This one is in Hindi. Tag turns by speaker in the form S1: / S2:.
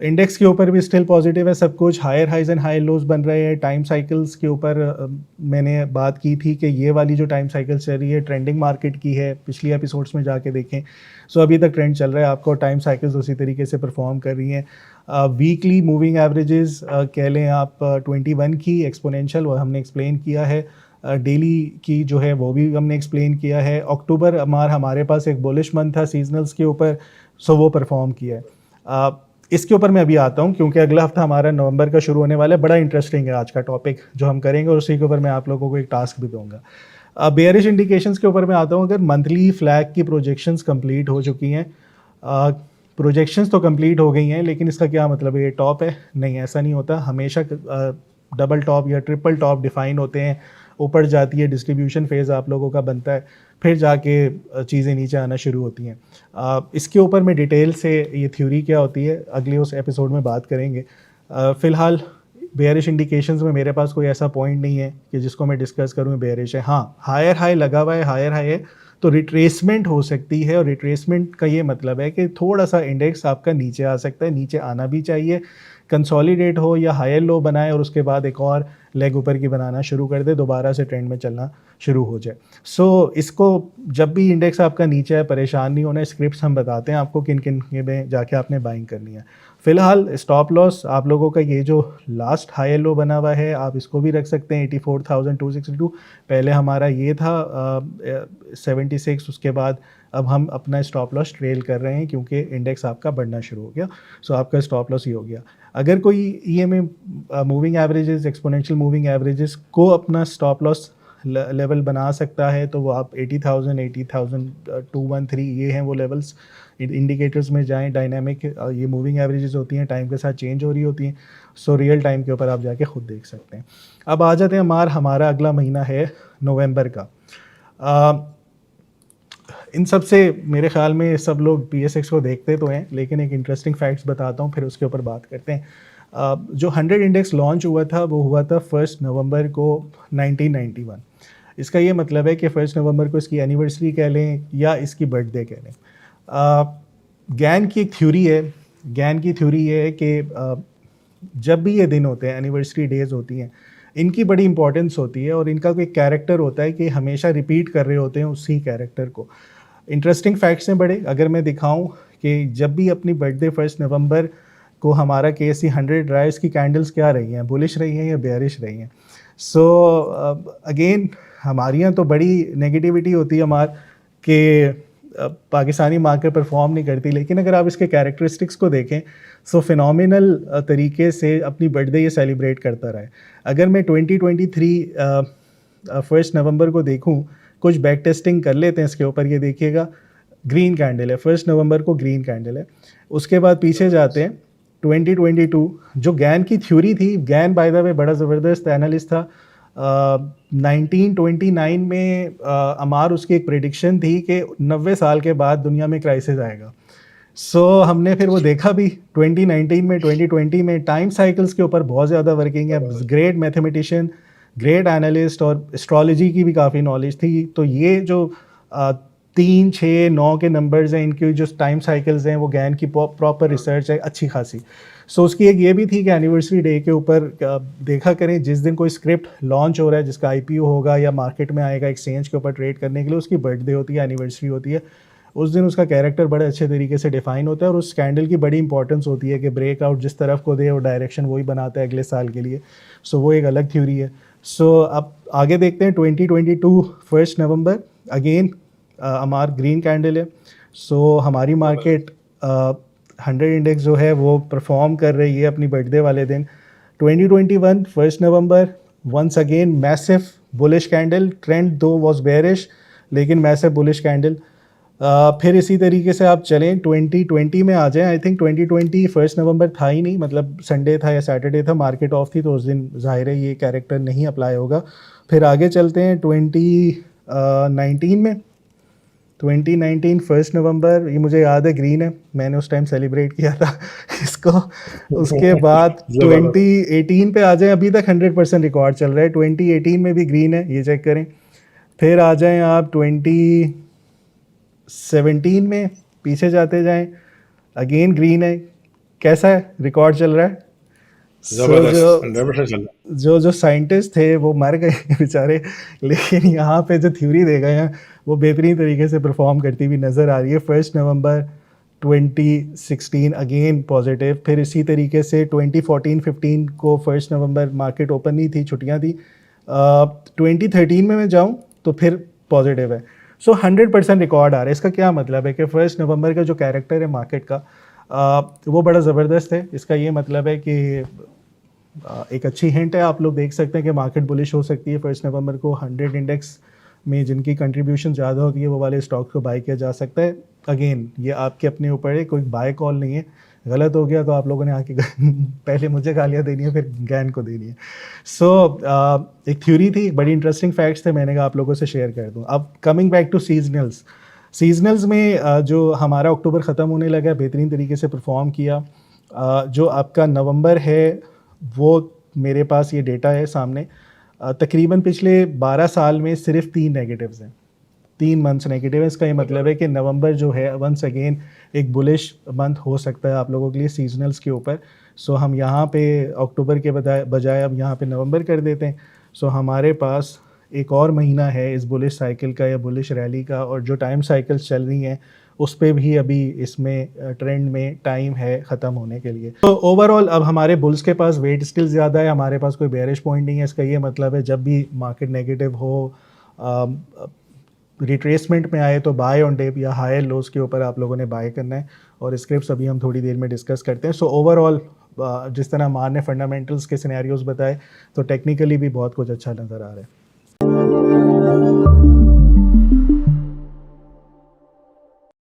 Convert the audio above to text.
S1: इंडेक्स के ऊपर भी स्टिल पॉजिटिव है सब कुछ, हायर हाइज एंड हाई लोज बन रहे हैं। टाइम साइकिल्स के ऊपर मैंने बात की थी कि ये वाली जो टाइम साइकिल चल रही है ट्रेंडिंग मार्केट की है, पिछली एपिसोड्स में जाके देखें। सो अभी तक ट्रेंड चल रहा है, आपको टाइम साइकिल्स उसी तरीके से परफॉर्म कर रही हैं। वीकली मूविंग एवरेजेस कह लें आप 21 की एक्सपोनेंशियल, वो हमने एक्सप्लेन किया है। डेली की जो है वो भी हमने एक्सप्लेन किया है। अक्टूबर हमारे पास एक बुलिश मंथ था सीजनल्स के ऊपर, सो वो परफॉर्म किया है। इसके ऊपर मैं अभी आता हूँ क्योंकि अगला हफ्ता हमारा नवंबर का शुरू होने वाला है। बड़ा इंटरेस्टिंग है आज का टॉपिक जो हम करेंगे, और उसी के ऊपर मैं आप लोगों को एक टास्क भी दूंगा। बेयरिश इंडिकेशंस के ऊपर मैं आता हूँ। अगर मंथली फ्लैग की प्रोजेक्शंस कंप्लीट हो चुकी हैं, प्रोजेक्शंस तो कंप्लीट हो गई हैं, लेकिन इसका क्या मतलब है ये टॉप है? नहीं, ऐसा नहीं होता। हमेशा डबल टॉप या ट्रिपल टॉप डिफाइन होते हैं, ऊपर जाती है, डिस्ट्रीब्यूशन फेज़ आप लोगों का बनता है, फिर जाके चीज़ें नीचे आना शुरू होती हैं। इसके ऊपर मैं डिटेल से ये थ्योरी क्या होती है अगले उस एपिसोड में बात करेंगे। फ़िलहाल बेयरिश इंडिकेशंस में मेरे पास कोई ऐसा पॉइंट नहीं है कि जिसको मैं डिस्कस करूँ बेयरिश है। हाँ, हायर हाई लगा हुआ है, हायर हाई है तो रिट्रेसमेंट हो सकती है, और रिट्रेसमेंट का ये मतलब है कि थोड़ा सा इंडेक्स आपका नीचे आ सकता है, नीचे आना भी चाहिए, कंसोलिडेट हो या हायर लो बनाए और उसके बाद एक और लेग ऊपर की बनाना शुरू कर दे, दोबारा से ट्रेंड में चलना शुरू हो जाए। सो इसको जब भी इंडेक्स आपका नीचे है परेशान नहीं होना, स्क्रिप्ट्स हम बताते हैं आपको किन किन में जाके आपने बाइंग करनी है। फिलहाल स्टॉप लॉस आप लोगों का ये जो लास्ट हाई लो बना हुआ है आप इसको भी रख सकते हैं 84,262। पहले हमारा ये था 76, उसके बाद अब हम अपना स्टॉप लॉस ट्रेल कर रहे हैं क्योंकि इंडेक्स आपका बढ़ना शुरू हो गया। सो आपका स्टॉप लॉस ही हो गया। अगर कोई EMA moving averages, exponential moving averages को अपना स्टॉप लॉस लेवल बना सकता है तो वो आप 80,000, 80,213 ये हैं वो लेवल्स। इंडिकेटर्स में जाएं, डायनामिक ये मूविंग एवरेजेस होती हैं, टाइम के साथ चेंज हो रही होती हैं। सो रियल टाइम के ऊपर आप जाके खुद देख सकते हैं। अब आ जाते हैं हमारा अगला महीना है नवंबर का। इन सब से मेरे ख्याल में सब लोग PSX को देखते तो हैं, लेकिन एक इंटरेस्टिंग फैक्ट्स बताता हूँ फिर उसके ऊपर बात करते हैं। जो 100 इंडेक्स लॉन्च हुआ था वो हुआ था 1 नवंबर को 1991। इसका ये मतलब है कि 1 नवंबर को इसकी एनिवर्सरी कह लें या इसकी बर्थडे कह लें। गैन की एक थ्योरी है, गैन की थ्योरी ये है कि जब भी ये दिन होते हैं, एनिवर्सरी डेज होती हैं, इनकी बड़ी इंपॉर्टेंस होती है और इनका कोई कैरेक्टर होता है कि हमेशा रिपीट कर रहे होते हैं उसी कैरेक्टर को। इंटरेस्टिंग फैक्ट्स हैं बड़े। अगर मैं दिखाऊं कि जब भी अपनी बर्थडे 1 नवंबर को हमारा KSE 100 रहा है, इसकी कैंडल्स क्या रही हैं, बुलिश रही हैं या बेयरिश रही हैं? सो अगेन हमारे यहाँ तो बड़ी नेगेटिविटी होती है हमार कि पाकिस्तानी मार्केट परफॉर्म नहीं करती, लेकिन अगर आप इसके कैरेक्टरिस्टिक्स को देखें सो फिनोमिनल तरीके से अपनी बर्थडे ये सेलिब्रेट करता रहा है। अगर मैं 2023 1 नवंबर को देखूं, कुछ बैक टेस्टिंग कर लेते हैं इसके ऊपर, ये देखिएगा ग्रीन कैंडल है, 1 नवंबर को ग्रीन कैंडल है। उसके बाद पीछे जाते हैं 2022, जो गैन की थ्योरी थी, गैन बाय द वे बड़ा ज़बरदस्त एनालिस्ट था। 1929 में अमार उसकी एक प्रेडिक्शन थी कि 90 साल के बाद दुनिया में क्राइसिस आएगा। सो हमने फिर वो देखा भी 2019 में, 2020 में। टाइम साइकिल्स के ऊपर बहुत ज़्यादा वर्किंग है, ग्रेट मैथमेटिशियन, ग्रेट एनालिस्ट, और एस्ट्रोलॉजी की भी काफ़ी नॉलेज थी। तो ये जो 3, 6, 9 के नंबर्स हैं, इनकी जो टाइम साइकिल्स हैं, वो गैन की प्रॉपर रिसर्च है अच्छी खासी। सो उसकी एक ये भी थी कि एनिवर्सरी डे के ऊपर देखा करें, जिस दिन कोई स्क्रिप्ट लॉन्च हो रहा है, जिसका IPO होगा या मार्केट में आएगा एक्सचेंज के ऊपर ट्रेड करने के लिए, उसकी बर्थडे होती है, एनिवर्सरी होती है। उस दिन उसका कैरेक्टर बड़े अच्छे तरीके से डिफाइन होता है और उस कैंडल की बड़ी इंपॉर्टेंस होती है कि ब्रेकआउट जिस तरफ को दे और डायरेक्शन वही बनाता है अगले साल के लिए। सो वो एक अलग थ्योरी है। सो अब आगे देखते हैं 2022 1 नवंबर, अगेन हमार ग्रीन कैंडल है। सो हमारी मार्केट 100 इंडेक्स जो है वो परफॉर्म कर रही है अपनी बर्थडे वाले दिन। 2021 1 नवंबर, once again massive bullish candle, trend though was bearish लेकिन मैसिव बुलिश कैंडल। फिर इसी तरीके से आप चलें 2020 में आ जाएं। आई थिंक 2020 1 नवंबर था ही नहीं, मतलब संडे था या सैटरडे था, मार्केट ऑफ थी, तो उस दिन जाहिर है ये कैरेक्टर नहीं अप्लाई होगा। फिर आगे चलते हैं 2019 में। 2019 1 नवंबर, ये मुझे याद है ग्रीन है, मैंने उस टाइम सेलिब्रेट किया था इसको। उसके बाद 2018 पे आ जाएं, अभी तक 100% रिकॉर्ड चल रहा है, 2018 में भी ग्रीन है, ये चेक करें। फिर आ जाएं आप 2017 में, पीछे जाते जाएं, अगेन ग्रीन है। कैसा है, रिकॉर्ड चल रहा है? सो
S2: जबरदस्त,
S1: जो
S2: 100% चल रहा
S1: जो जो साइंटिस्ट थे वो मर गए बेचारे, लेकिन यहाँ पे जो थ्योरी दे गए हैं वो बेहतरीन तरीके से परफॉर्म करती हुई नज़र आ रही है। 1 नवंबर 2016 अगेन पॉजिटिव, फिर इसी तरीके से 2014-15 को 1 नवंबर मार्केट ओपन नहीं थी, छुट्टियाँ थी। 2013 में मैं जाऊँ तो फिर पॉजिटिव है। सो 100% रिकॉर्ड आ रहा है। इसका क्या मतलब है कि 1 नवंबर का जो कैरेक्टर है मार्केट का वो बड़ा ज़बरदस्त है। इसका ये मतलब है कि एक अच्छी हिंट है, आप लोग देख सकते हैं कि मार्केट बुलिश हो सकती है 1 नवंबर को। 100 इंडेक्स में जिनकी कंट्रीब्यूशन ज़्यादा होती है वो वाले स्टॉक को बाय किया जा सकता है। अगेन ये आपके अपने ऊपर है, कोई बाय कॉल नहीं है। गलत हो गया तो आप लोगों ने आके पहले मुझे गालियाँ देनी है, फिर गैन को देनी है। सो एक थ्योरी थी, बड़ी इंटरेस्टिंग फैक्ट्स थे, मैंने कहा आप लोगों से शेयर कर दूँ। अब coming back to seasonals, seasonals में जो हमारा अक्टूबर ख़त्म होने लगा बेहतरीन तरीके से परफॉर्म किया। जो आपका नवंबर है वो मेरे पास ये डेटा है सामने, तकरीबन पिछले 12 साल में सिर्फ 3 नेगेटिव्स हैं, 3 मंथ्स नेगेटिव है। इसका ये मतलब है कि नवंबर जो है वंस अगेन एक बुलिश मंथ हो सकता है आप लोगों के लिए सीजनल्स के ऊपर। सो हम यहाँ पे अक्टूबर के बजाय अब यहाँ पे नवंबर कर देते हैं। सो हमारे पास एक और महीना है इस बुलिश साइकिल का या बुलिश रैली का, और जो टाइम साइकिल्स चल रही हैं उस पे भी अभी इसमें ट्रेंड में टाइम है ख़त्म होने के लिए। तो ओवरऑल अब हमारे बुल्स के पास वेट स्टिल ज़्यादा है, हमारे पास कोई बेयरिश पॉइंट नहीं है। इसका ये मतलब है जब भी मार्केट नेगेटिव हो, रिट्रेसमेंट में आए तो बाय ऑन डिप या हायर लोज के ऊपर आप लोगों ने बाय करना है, और स्क्रिप्ट्स अभी हम थोड़ी देर में डिस्कस करते हैं। सो ओवरऑल जिस तरह मान ने फंडामेंटल्स के सिनेरियोज बताए तो टेक्निकली भी बहुत कुछ अच्छा नज़र आ रहा है।